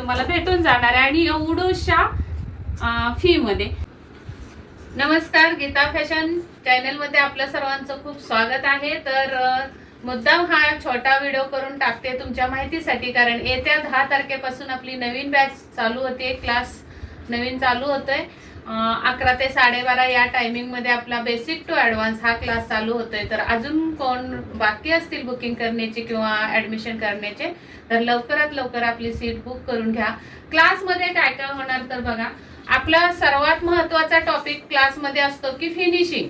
तुम्हाला भेटून जाणार आहे आणि एवढूशा फी मध्ये. नमस्कार, गीता फॅशन चॅनल मध्ये आपल्या सर्वांचं खूप स्वागत आहे. तर मुद्दाम हा छोटा व्हिडिओ करून टाकते तुमच्या माहितीसाठी, कारण येत्या 10 तारखेपासून आपली नवीन बॅच चालू होते. क्लास नवीन चालू होतोय. 11 ते 12:30 या टायमिंग मध्ये आपला बेसिक टू ॲडव्हान्स हा क्लास चालू होतोय. तर अजून कोण बाकी असतील बुकिंग करण्याची किंवा ऍडमिशन करण्याचे, तर लवकरात लवकर आपली सीट बुक करून घ्या. क्लासमध्ये काय काय होणार तर बघा, आपला सर्वात महत्त्वाचा टॉपिक क्लासमध्ये असतो की फिनिशिंग.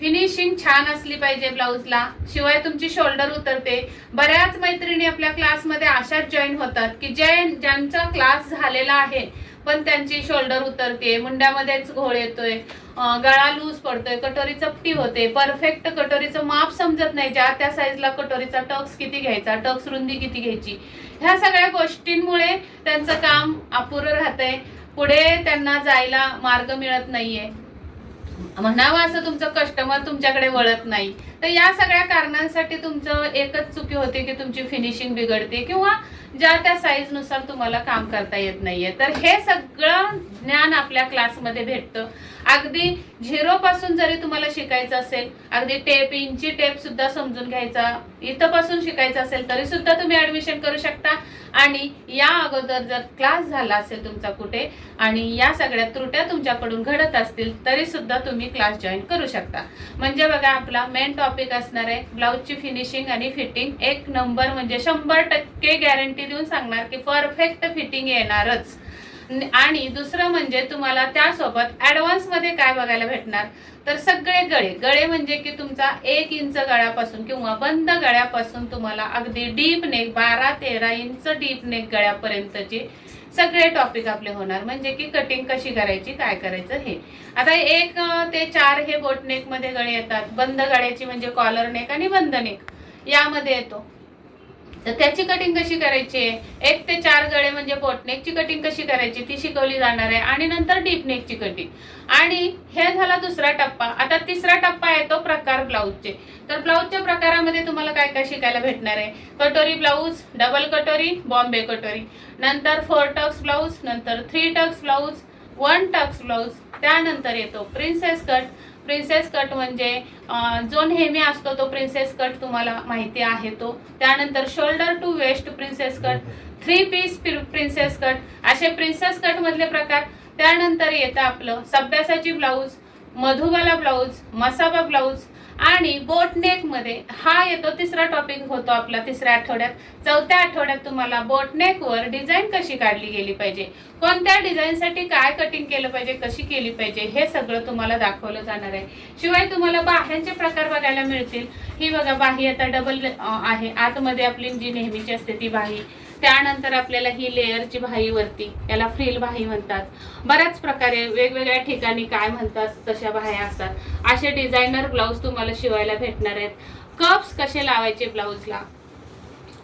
फिनिशिंग छान असली पाहिजे ब्लाऊजला, शिवाय तुमची शोल्डर उतरते. बऱ्याच मैत्रिणी आपल्या क्लासमध्ये अशाच जॉईन होतात की ज्यांचा क्लास झालेला आहे पण त्यांची शोल्डर उतरते, मुंड्यामध्येच घोळ येतोय, गळा लूज पडतोय, कटोरी चपटी होते, परफेक्ट कटोरीचं माप समजत नाही, ज्या त्या साईजला कटोरीचा टक्स किती घ्यायचा, टक्स रुंदी किती घ्यायची. ह्या सगळ्या गोष्टींमुळे त्यांचं काम अपुरं राहतंय, पुढे त्यांना जायला मार्ग मिळत नाहीये. म्हणावं असं तुमचं कस्टमर तुमच्याकडे वळत नाही. तर या सगळ्या कारणांसाठी तुमचं एकच चुकी होते की तुमची फिनिशिंग बिघडते किंवा ज्या त्या साईज नुसार तुम्हाला काम करता येत नाहीये. तर हे सगळं ज्ञान आपल्या क्लासमध्ये भेटतं. अगदी 0 पासून जरी तुम्हाला शिकायचं असेल, अगदी टेप, इंची टेप सुद्धा समजून घ्यायचा, इथपासून शिकायचं असेल तरी सुद्धा तुम्ही ऍडमिशन करू शकता. आणि या अगोदर जर क्लास झाला असेल तुमचा कुठे आणि या सगळ्या त्रुट्या तुमच्याकडून घडत असतील तरी सुद्धा तुम्ही क्लास जॉईन करू शकता. म्हणजे बघा, आपला मेन टॉपिक असणार आहे ब्लाऊजची फिनिशिंग आणि फिटिंग. 1 नंबर, म्हणजे 100% गॅरंटी देऊन सांगणार की परफेक्ट फिटिंग येणारच. आणि दुसरं म्हणजे तुम्हाला त्यासोबत ऍडव्हान्स मध्ये काय बघायला भेटणार तर सगळे गळे म्हणजे की तुमचा 1 इंच गळ्यापासून किंवा बंद गळ्यापासून तुम्हाला अगदी deep neck 12-13 inch deep neck गळ्यापर्यंतचे सगळे टॉपिक आपले होणार. म्हणजे की कटिंग कशी करायची, काय करायचं हे. आता 1 ते 4 हे बोट नेक मध्ये गळे येतात. बंद गळ्याची म्हणजे कॉलर नेक आणि बंद नेक यामध्ये येतो. तर त्याची कटिंग कशी करायची, 1 ते 4 गळे म्हणजे बोटनेकची कटिंग कशी करायची ती शिकवली जाणार आहे. आणि नंतर डीप नेकची कटिंग. आणि हे झाला दुसरा टप्पा. आता तिसरा टप्पा येतो प्रकार ब्लाऊजचे. तर ब्लाऊजच्या प्रकारामध्ये तुम्हाला काय काय शिकायला भेटणार आहे. कटोरी ब्लाऊज, डबल कटोरी, बॉम्बे कटोरी, नंतर 4 टक्स ब्लाऊज, नंतर 3 टक्स ब्लाऊज, 1 टक्स ब्लाऊज, त्यानंतर येतो प्रिन्सेस कट. प्रिन्सेस कट म्हणजे जो नेहमी असतो तो प्रिन्सेस कट तुम्हाला माहिती आहे तो. त्यानंतर shoulder to waist princess cut, 3 piece princess cut, असे प्रिन्सेस कट मधले प्रकार. त्यानंतर येतं आपलं Sabyasachi blouse, Madhubala blouse, Masaba blouse आणि बोटनेक मध्ये हा येतो. तिसरा टॉपिक होतो आपला तिसऱ्या आठवड्यात. चौथ्या आठवड्यात तुम्हाला बोटनेक वर डिझाईन कशी काढली गेली पाहिजे, कोणत्या डिझाईन साठी काय कटिंग केलं पाहिजे, कशी केली पाहिजे, हे सगळं तुम्हाला दाखवलं जाणार आहे. शिवाय तुम्हाला बाह्यांचे प्रकार बघायला मिळतील. ही बघा, बाही आता डबल आहे, आतमध्ये आपली जी नेहमीची असते ती बाही. त्यानंतर आपल्याला ही लेअरची बाही वरती, याला फ्रिल बाही म्हणतात. बऱ्याच प्रकारे वेगवेगळ्या ठिकाणी काय म्हणतात तशा बाह्या असतात. असे डिझायनर ब्लाऊज तुम्हाला शिवायला भेटणार आहेत. कप्स कसे लावायचे ब्लाऊजला,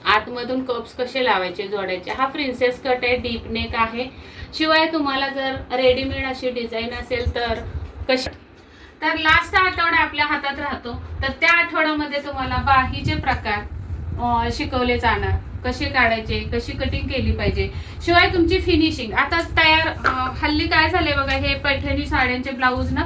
आतमधून कप्स कसे लावायचे, जोडायचे. हा प्रिन्सेस कट आहे, डीप नेक आहे. शिवाय तुम्हाला जर रेडीमेड अशी डिझाईन असेल तर कशी, तर लास्टचा आठवडा आपल्या हातात राहतो. तर त्या आठवड्यामध्ये तुम्हाला बाहीचे प्रकार शिकवले जाणार, कसे काढायचे, कशी कटिंग केली पाहिजे. शिवाय तुमची फिनिशिंग आता तयार. हल्ली काय झाले बघा, हे पैठणी साड्यांचे ब्लाऊज ना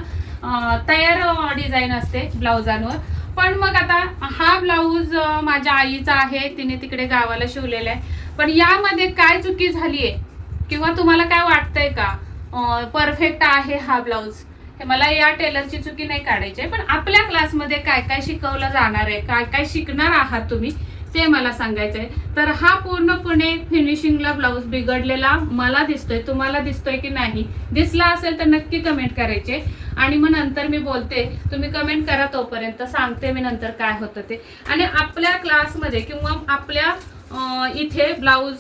तयार डिझाईन असते ब्लाऊजांवर. पण मग आता हा ब्लाऊज माझ्या आईचा आहे, तिने तिकडे गावाला शिवलेला आहे. पण यामध्ये काय चुकी झालीये किंवा तुम्हाला काय वाटतंय का परफेक्ट आहे हा ब्लाऊज, हे मला या टेलरची चुकी नाही काढायची आहे. पण आपल्या क्लासमध्ये काय काय शिकवलं जाणार आहे, काय काय शिकणार आहात तुम्ही, ते मला सांगायचंय. तर हा पूर्णपणे फिनिशिंगला ब्लाऊज बिघडलेला मला दिसतोय, तुम्हाला दिसतोय की नाही, दिसला असेल तर नक्की कमेंट करायचे. आणि मग नंतर मी बोलते, तुम्ही कमेंट करा, तोपर्यंत सांगते मी नंतर काय होतं ते. आणि आपल्या क्लासमध्ये किंवा आपल्या इथे ब्लाऊज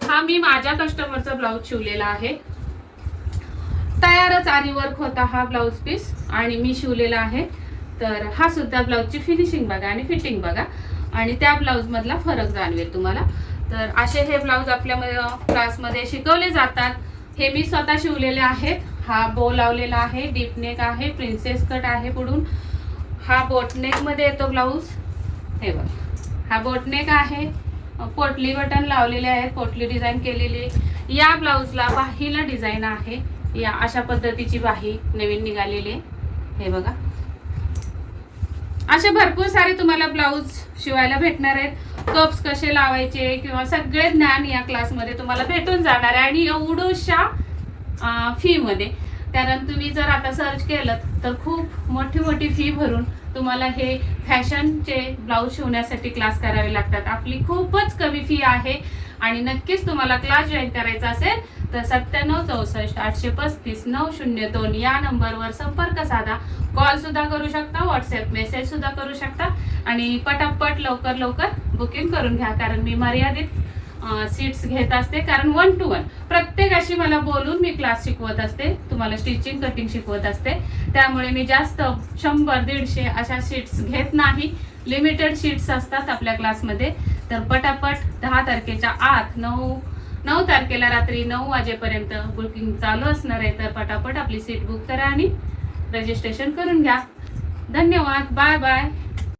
हा मी माझ्या कस्टमरचा ब्लाऊज शिवलेला आहे. तयारच आरी वर्क होता हा ब्लाऊज पीस आणि मी शिवलेला आहे. तर हा सुद्धा ब्लाऊजची फिनिशिंग बघा आणि फिटिंग बघा आणि त्या ब्लाऊज मधला फरक जाणवेल तुम्हाला. तर असे हे ब्लाऊज आपल्या क्लासमध्ये शिकवले जातात. हे मी स्वतः शिवलेले आहेत. हा बो लावलेला आहे, डीप नेक आहे, प्रिन्सेस कट आहे पुढून. हा बोटनेक मध्ये येतो ब्लाऊज. हे बघा, हा बोटनेक आहे, पोटली बटन लावलेले आहेत, पोटली डिझाईन केलेली. या ब्लाऊजला बाहीला डिझाईन आहे, या अशा पद्धतीची बाही नवीन निघालेली आहे. हे बघा, असे भरपूर सारे तुम्हाला ब्लाऊज शिवायला भेटणार आहेत. कप्स कसे लावायचे किंवा सगळे ज्ञान या क्लासमध्ये तुम्हाला भेटून जाणार आहे आणि एवढ्याशा फी मध्ये. कारण तुम्ही जर आता सर्च केलं तर खूप मोठी मोठी फी भरून तुम्हाला हे फॅशनचे ब्लाऊज शिवण्यासाठी क्लास करावे लागतात. आपली खूपच कमी फी आहे आणि नक्कीच तुम्हाला क्लास जॉईन करायचा असेल तर 9764 835 902 या नंबरवर संपर्क साधा. कॉल सुद्धा करू शकता, व्हॉट्सअप मेसेज सुद्धा करू शकता आणि पटापट लवकर लवकर बुकिंग करून घ्या. कारण मी मर्यादित सीट्स घेत असते, कारण 1 to 1 प्रत्येकाशी मला बोलून मी क्लास शिकवत असते, तुम्हाला स्टिचिंग कटिंग शिकवत असते. त्यामुळे मी जास्त 100-150 अशा सीट्स घेत नाही. लिमिटेड सीट्स असतात आपल्या क्लासमध्ये. तर पटापट 10 तारखेच्या आत 9 तारखेला रात्री 9 वाजेपर्यंत बुकिंग चालू असणार आहे. तर पटापट आपली सीट बुक करा आणि रजिस्ट्रेशन करून घ्या. धन्यवाद. Bye bye.